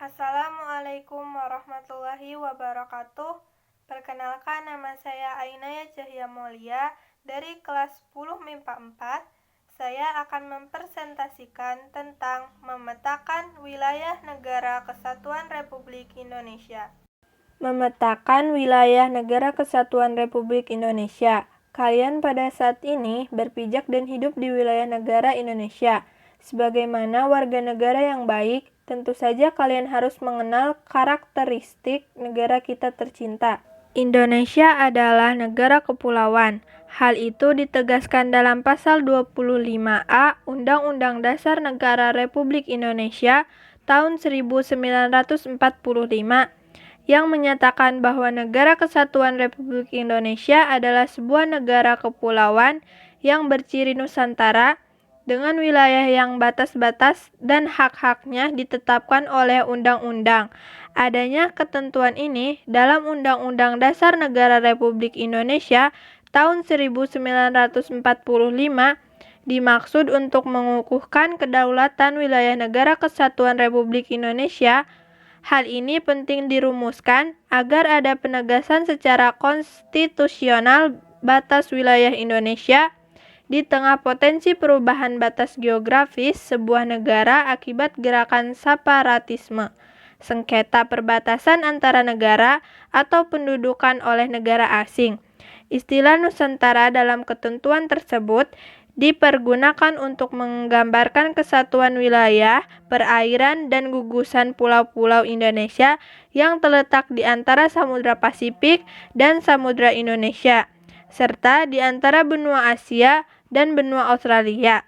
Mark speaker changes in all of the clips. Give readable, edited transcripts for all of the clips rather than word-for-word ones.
Speaker 1: Assalamualaikum warahmatullahi wabarakatuh. Perkenalkan, nama saya Ainaya Cahya Mulia dari kelas 10 MIPA 4. Saya akan mempresentasikan tentang memetakan wilayah negara Kesatuan Republik Indonesia. Memetakan wilayah negara Kesatuan Republik Indonesia. Kalian pada saat ini berpijak dan hidup di wilayah negara Indonesia. Sebagaimana warga negara yang baik, tentu saja kalian harus mengenal karakteristik negara kita tercinta. Indonesia adalah negara kepulauan. Hal itu ditegaskan dalam pasal 25A Undang-Undang Dasar Negara Republik Indonesia tahun 1945 yang menyatakan bahwa Negara Kesatuan Republik Indonesia adalah sebuah negara kepulauan yang berciri Nusantara dengan wilayah yang batas-batas dan hak-haknya ditetapkan oleh undang-undang. Adanya ketentuan ini dalam Undang-Undang Dasar Negara Republik Indonesia tahun 1945 dimaksud untuk mengukuhkan kedaulatan wilayah Negara Kesatuan Republik Indonesia. Hal ini penting dirumuskan agar ada penegasan secara konstitusional batas wilayah Indonesia di tengah potensi perubahan batas geografis sebuah negara akibat gerakan separatisme, sengketa perbatasan antara negara atau pendudukan oleh negara asing. Istilah Nusantara dalam ketentuan tersebut dipergunakan untuk menggambarkan kesatuan wilayah, perairan, dan gugusan pulau-pulau Indonesia yang terletak di antara Samudra Pasifik dan Samudra Indonesia, serta di antara benua Asia dan benua Australia.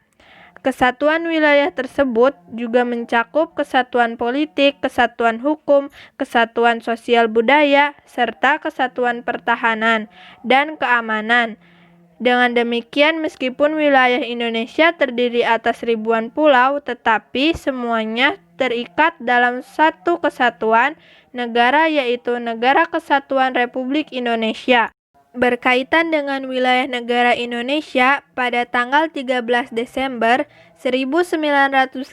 Speaker 1: Kesatuan wilayah tersebut juga mencakup kesatuan politik, kesatuan hukum, kesatuan sosial budaya, serta kesatuan pertahanan dan keamanan. Dengan demikian, meskipun wilayah Indonesia terdiri atas ribuan pulau, tetapi semuanya terikat dalam satu kesatuan negara, yaitu Negara Kesatuan Republik Indonesia. Berkaitan dengan wilayah negara Indonesia, pada tanggal 13 Desember 1957,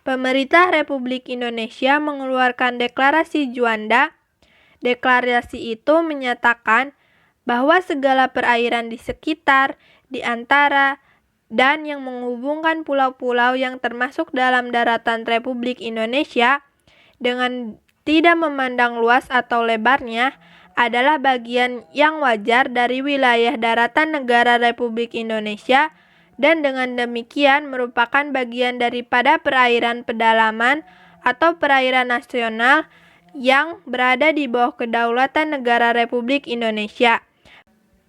Speaker 1: pemerintah Republik Indonesia mengeluarkan Deklarasi Juanda. Deklarasi itu menyatakan bahwa segala perairan di sekitar, di antara, dan yang menghubungkan pulau-pulau yang termasuk dalam daratan Republik Indonesia dengan tidak memandang luas atau lebarnya adalah bagian yang wajar dari wilayah daratan negara Republik Indonesia dan dengan demikian merupakan bagian daripada perairan pedalaman atau perairan nasional yang berada di bawah kedaulatan negara Republik Indonesia.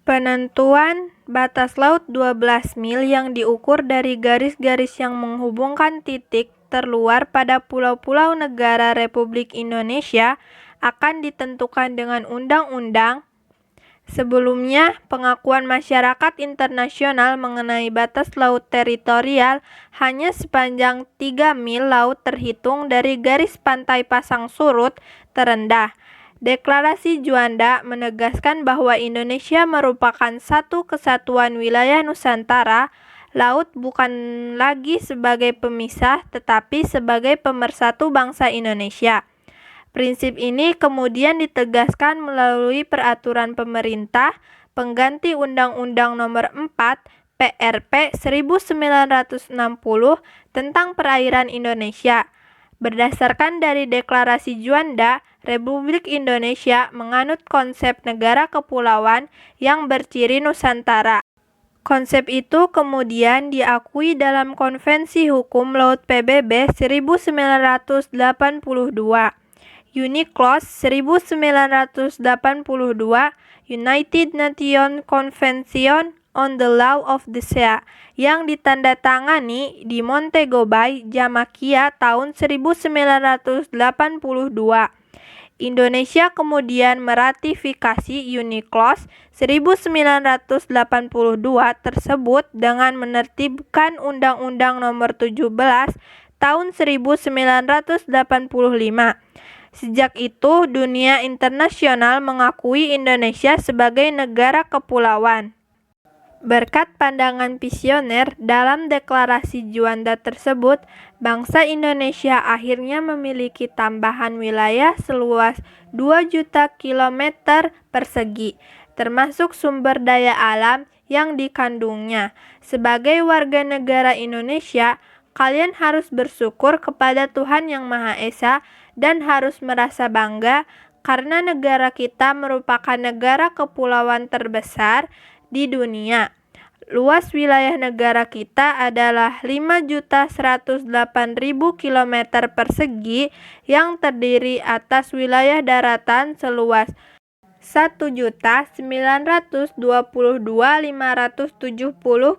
Speaker 1: Penentuan batas laut 12 mil yang diukur dari garis-garis yang menghubungkan titik terluar pada pulau-pulau negara Republik Indonesia akan ditentukan dengan undang-undang. Sebelumnya, pengakuan masyarakat internasional mengenai batas laut teritorial hanya sepanjang 3 mil laut terhitung dari garis pantai pasang surut terendah. Deklarasi Juanda menegaskan bahwa Indonesia merupakan satu kesatuan wilayah Nusantara. Laut bukan lagi sebagai pemisah, tetapi sebagai pemersatu bangsa Indonesia. Prinsip ini kemudian ditegaskan melalui peraturan pemerintah pengganti Undang-Undang Nomor 4 PRP 1960 tentang perairan Indonesia. Berdasarkan dari Deklarasi Juanda, Republik Indonesia menganut konsep negara kepulauan yang berciri Nusantara. Konsep itu kemudian diakui dalam Konvensi Hukum Laut PBB 1982, UNCLOS 1982, United Nations Convention on the Law of the Sea, yang ditandatangani di Montego Bay, Jamaica tahun 1982. Indonesia kemudian meratifikasi UNCLOS 1982 tersebut dengan menertibkan Undang-Undang Nomor 17 tahun 1985. Sejak itu, dunia internasional mengakui Indonesia sebagai negara kepulauan. Berkat pandangan visioner dalam deklarasi Juanda tersebut, bangsa Indonesia akhirnya memiliki tambahan wilayah seluas 2 juta kilometer persegi, termasuk sumber daya alam yang dikandungnya. Sebagai warga negara Indonesia, kalian harus bersyukur kepada Tuhan Yang Maha Esa dan harus merasa bangga karena negara kita merupakan negara kepulauan terbesar di dunia. Luas wilayah negara kita adalah 5.108.000 km persegi yang terdiri atas wilayah daratan seluas 1.922.570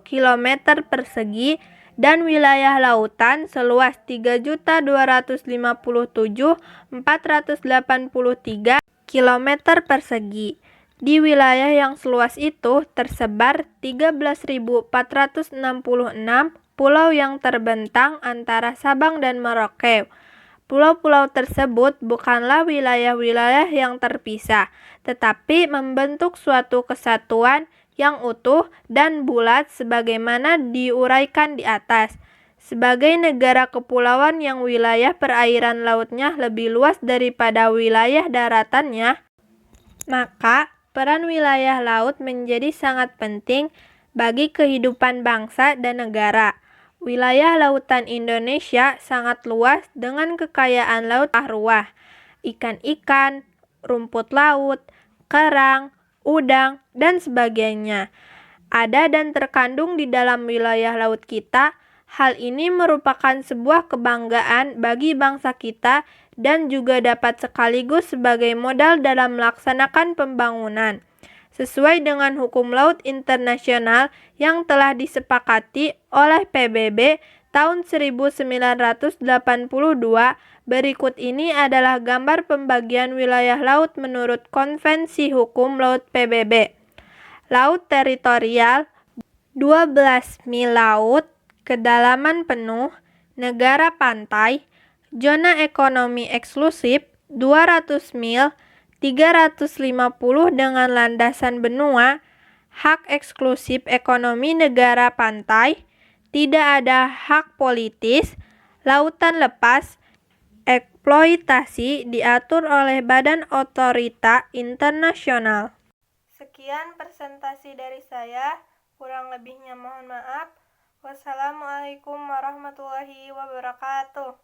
Speaker 1: km persegi dan wilayah lautan seluas 3.257.483 km persegi. Di wilayah yang seluas itu tersebar 13.466 pulau yang terbentang antara Sabang dan Merauke. Pulau-pulau tersebut bukanlah wilayah-wilayah yang terpisah, tetapi membentuk suatu kesatuan yang utuh dan bulat sebagaimana diuraikan di atas. Sebagai negara kepulauan yang wilayah perairan lautnya lebih luas daripada wilayah daratannya, maka peran wilayah laut menjadi sangat penting bagi kehidupan bangsa dan negara. Wilayah lautan Indonesia sangat luas dengan kekayaan laut ruah, ikan-ikan, rumput laut, kerang, udang, dan sebagainya. Ada dan terkandung di dalam wilayah laut kita. Hal ini merupakan sebuah kebanggaan bagi bangsa kita dan juga dapat sekaligus sebagai modal dalam melaksanakan pembangunan. Sesuai dengan hukum laut internasional yang telah disepakati oleh PBB tahun 1982, berikut ini adalah gambar pembagian wilayah laut menurut Konvensi Hukum Laut PBB. Laut teritorial 12 mil laut, kedalaman penuh, negara pantai, zona ekonomi eksklusif 200 mil, 350 dengan landasan benua, hak eksklusif ekonomi negara pantai, tidak ada hak politis, lautan lepas, eksploitasi diatur oleh Badan Otorita Internasional. Sekian presentasi dari saya, kurang lebihnya mohon maaf. Wassalamualaikum warahmatullahi wabarakatuh.